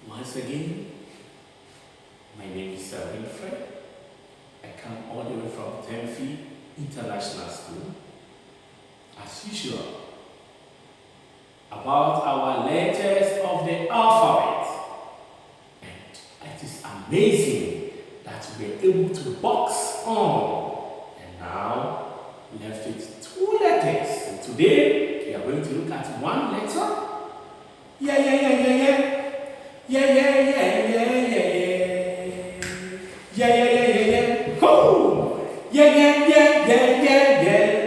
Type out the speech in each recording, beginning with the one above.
Once again, my name is Winfred. I come all the way from Tenfi International School. As usual, about our letters of the alphabet. And it is amazing that we are able to box on. And now, left with 2 letters. And today, we are going to look at 1 letter.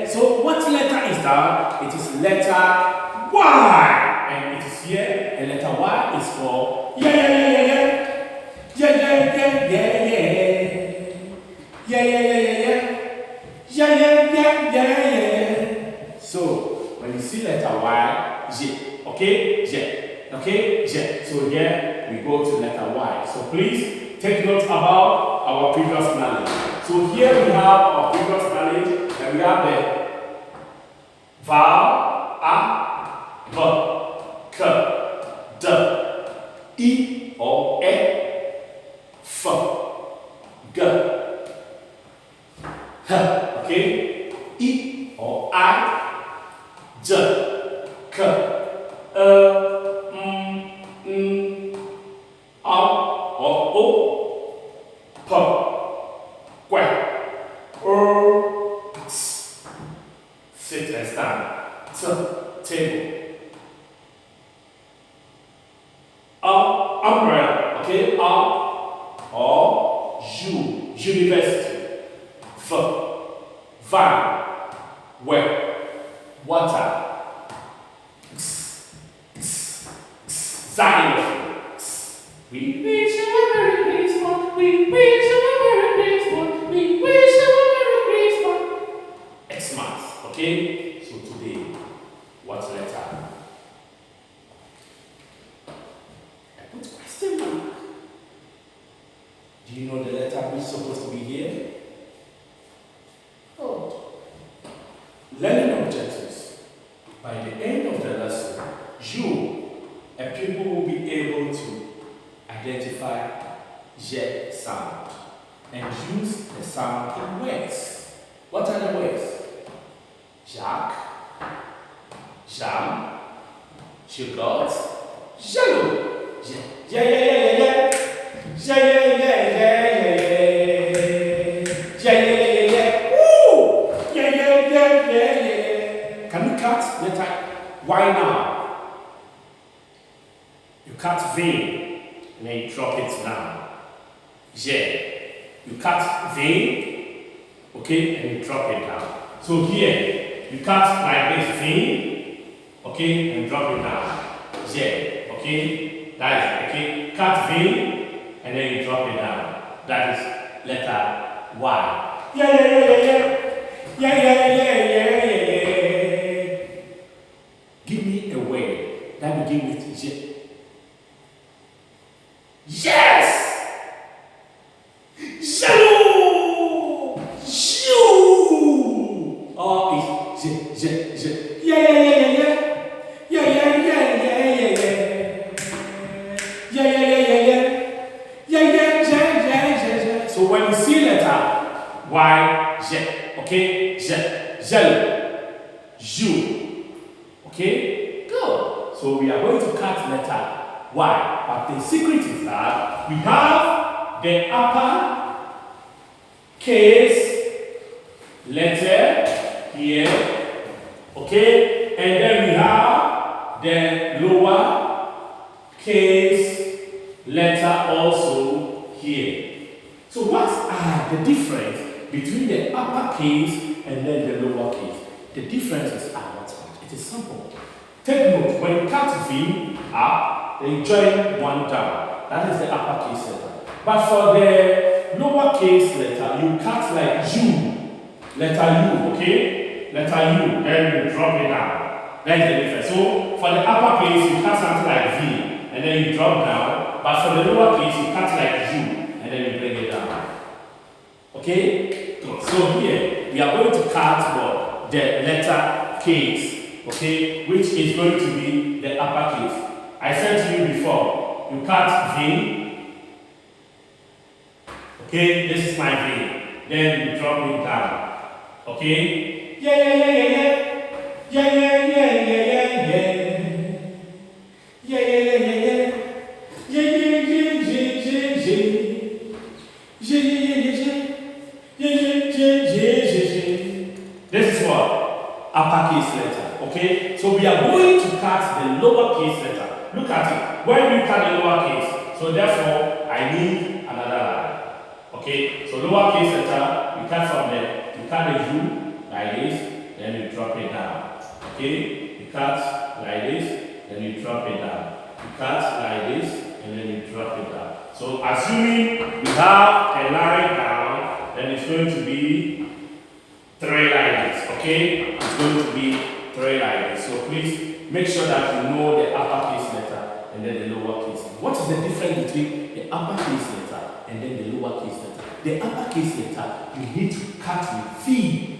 So what letter is that? It is letter Y. And it is here. And letter Y is for So when you see letter Y, J. Okay? J. Okay? J. So here we go to letter Y. So please take note about our previous knowledge. So here we have our previous knowledge, and we have the vowel A, B, K, D, I or E, F, G, H, okay? I or I, J, K, M, N, O or O, P, sit and stand. Table. Umbrella. Okay. Or university. Van. Water. Xylophone. We wish you a Merry Christmas. We wish you a Merry Christmas. We wish you a Merry Christmas. Xmas. Okay? So today, what letter? I put question mark. Do you know the letter which is supposed to be here? Oh. Learning objectives. By the end of the lesson, you and people will be able to identify J sound and use the sound in words. What are the words? Jack, jam, sugar, jello. Yeah. Woo! Yeah. Can you cut letter Y now? You cut V and then you drop it down. J. You cut V, okay, and you drop it down. So here, you cut like this V, okay, and drop it down. J, okay, that is, okay, cut V, and then you drop it down. That is letter Y. Yeah. Give me a word that begins with J. Yes! Jello! You! Oh, it's J. Yeah. So when you see letter Y, J, okay? Jello. You. Okay? Good. So we are going to cut letter Y. But the secret is that we have the upper case letter here, okay? And then we have the lower case letter also here. So what are the difference between the upper case and then the lower case? The differences are not much. It is simple. Take note, when you cut V up, then you join one down. That is the uppercase letter. But for the lowercase letter, you cut like U. Letter U, okay? Letter U, then you drop it down. That's the difference. So for the uppercase, you cut something like V, and then you drop down. But for the lowercase, you cut like U, and then you bring it down. Okay? Good. So here, we are going to cut what? The letter case, okay? Which is going to be the uppercase. I said to you before, you cut V. Okay, this is my V. Then you drop it down. Okay? Yeah, yeah, yeah, yeah, yeah. Yeah, yeah, yeah, yeah, yeah, yeah. Yeah, yeah, yeah, yeah, yeah. Yeah, yeah, yeah, yeah, yeah, yeah. Yeah, yeah, yeah, yeah, yeah. Yeah, yeah, yeah, yeah, yeah. This is what? Uppercase letter. Okay? So we are going to cut the lowercase letter. Look at it. When we cut the lowercase, so therefore I need another line. Okay? So lowercase letter, we cut from there. You cut the U like this, then you drop it down. Okay? You cut like this, then you drop it down. You cut like this, and then you drop it down. So assuming we have a line down, then it's going to be 3 like this. Okay? It's going to be 3 like this. So please make sure that you know the uppercase letter and then the lowercase. What is the difference between the uppercase letter and then the lowercase letter? The uppercase letter, you need to cut with V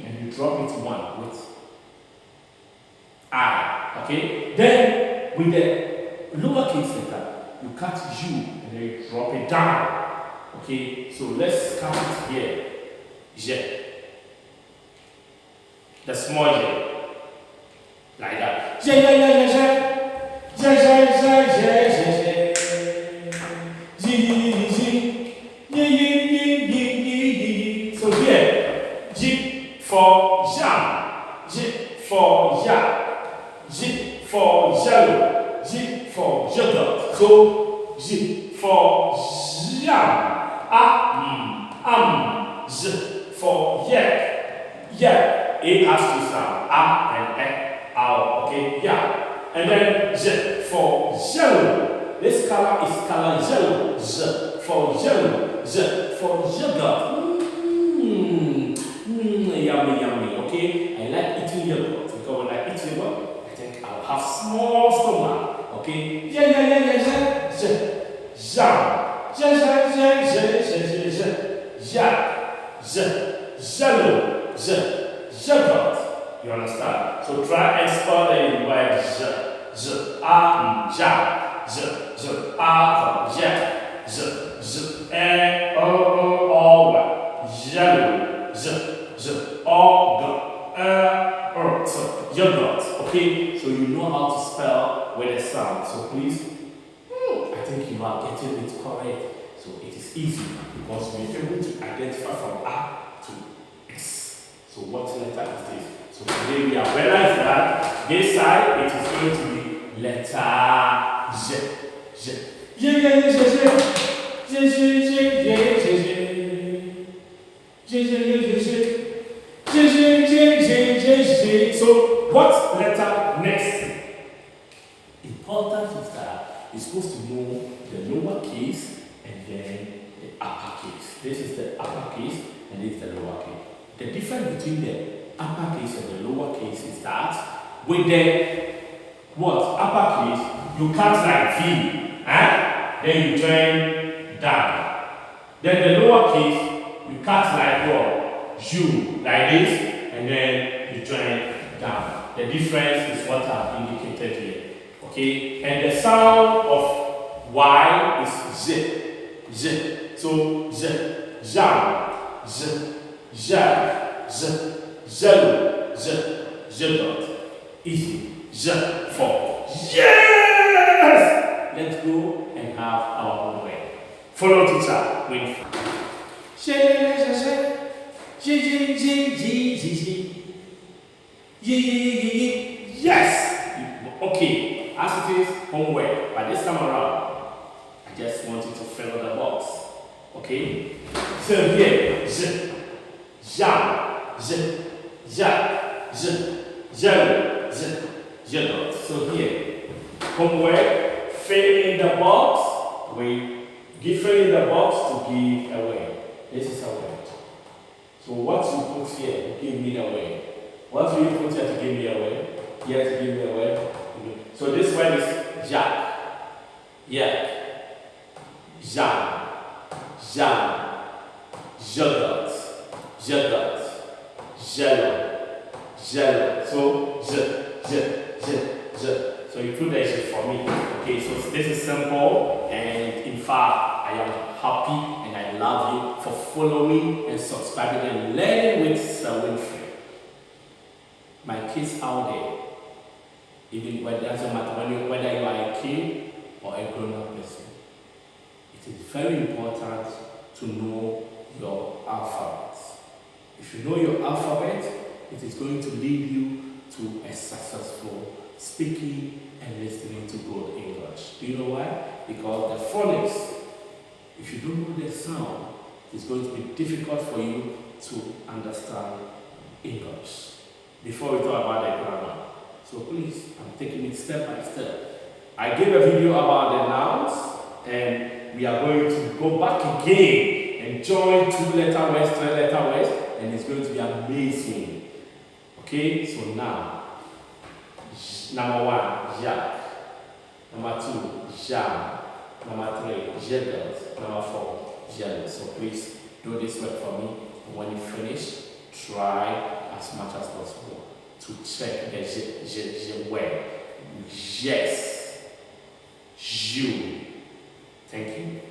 and you drop it one with I. Okay? Then with the lowercase letter, you cut U and then you drop it down. Okay? So let's cut it here. J. The small J. Like that. Yeah, yeah, yeah, yeah, yeah. Yeah, yeah, yeah, yeah, yeah, yeah. Yeah, yeah, yeah, yeah. So here, J for jam, J for ya, J for yellow, J for yogurt. So J for jam, J for yeah. A has to sound and E. Okay, yeah. And then Z for yellow. This color is color yellow. Z for yellow. Z for yogurt. Yummy, yummy. Okay, I like eating yogurt because when I eat yogurt, I think I'll have small stomach. Okay, yeah. Z, jam. Yellow. Yogurt. You understand? So try and spell the word Z, ja, Z, yeah, Z, yellow, Z, yogurt. Okay, so you know how to spell with a sound. So please, I think you are getting it correct. So it is easy because we are able to identify from A to X. So what letter is this? So today we have realized that this side it is going to be letter J. So what letter next? Important is that you're supposed to know the lowercase and then the uppercase. This is the uppercase and this is the lowercase. The difference between the uppercase and the lowercase is that with the uppercase, you cut like V, then you join down. Then the lowercase, you cut like what? U, like this, and then you join down. The difference is what I've indicated here. Okay? And the sound of Y is Z. So Z, jam, Z, ja, zero, dot. Easy. Z for yes! Let's go and have our own way. Follow teacher, Winfred. Yes! Okay, as it is homework, but this time around, I just want you to fill the box. Okay? So here, Z, jam, Z, ja, Z, Jello. Jello. So here, homework, fill in the box. We fill in the box to give away. This is a word. So what you put here, give me the word. What will you put here to give me a word? Here to give me a word. So this word is jack. Yak. Jam. Jam. Yogurt. Yogurt. Jello. Jello. So So you put that shit for me. Okay, so this is simple, and in fact, I am happy and I love you for following and subscribing and learning with Sir Winfred. My kids out there, even when it doesn't matter whether you are a kid or a grown-up person, it is very important to know your alphabet. If you know your alphabet, it is going to lead you to a successful speaking and listening to good English. Do you know why? Because the phonics, if you don't know the sound, it's going to be difficult for you to understand English. Before we talk about the grammar, so please, I'm taking it step by step. I gave a video about the nouns, and we are going to go back again and join 2-letter words, 3-letter words, and it's going to be amazing. Okay, so now, number 1, yak. Number 2, jam. Number 3, yogurt. Number 4, jello. So please do this work for me. And when you finish, try as much as possible to check the word. Yes. You. Thank you.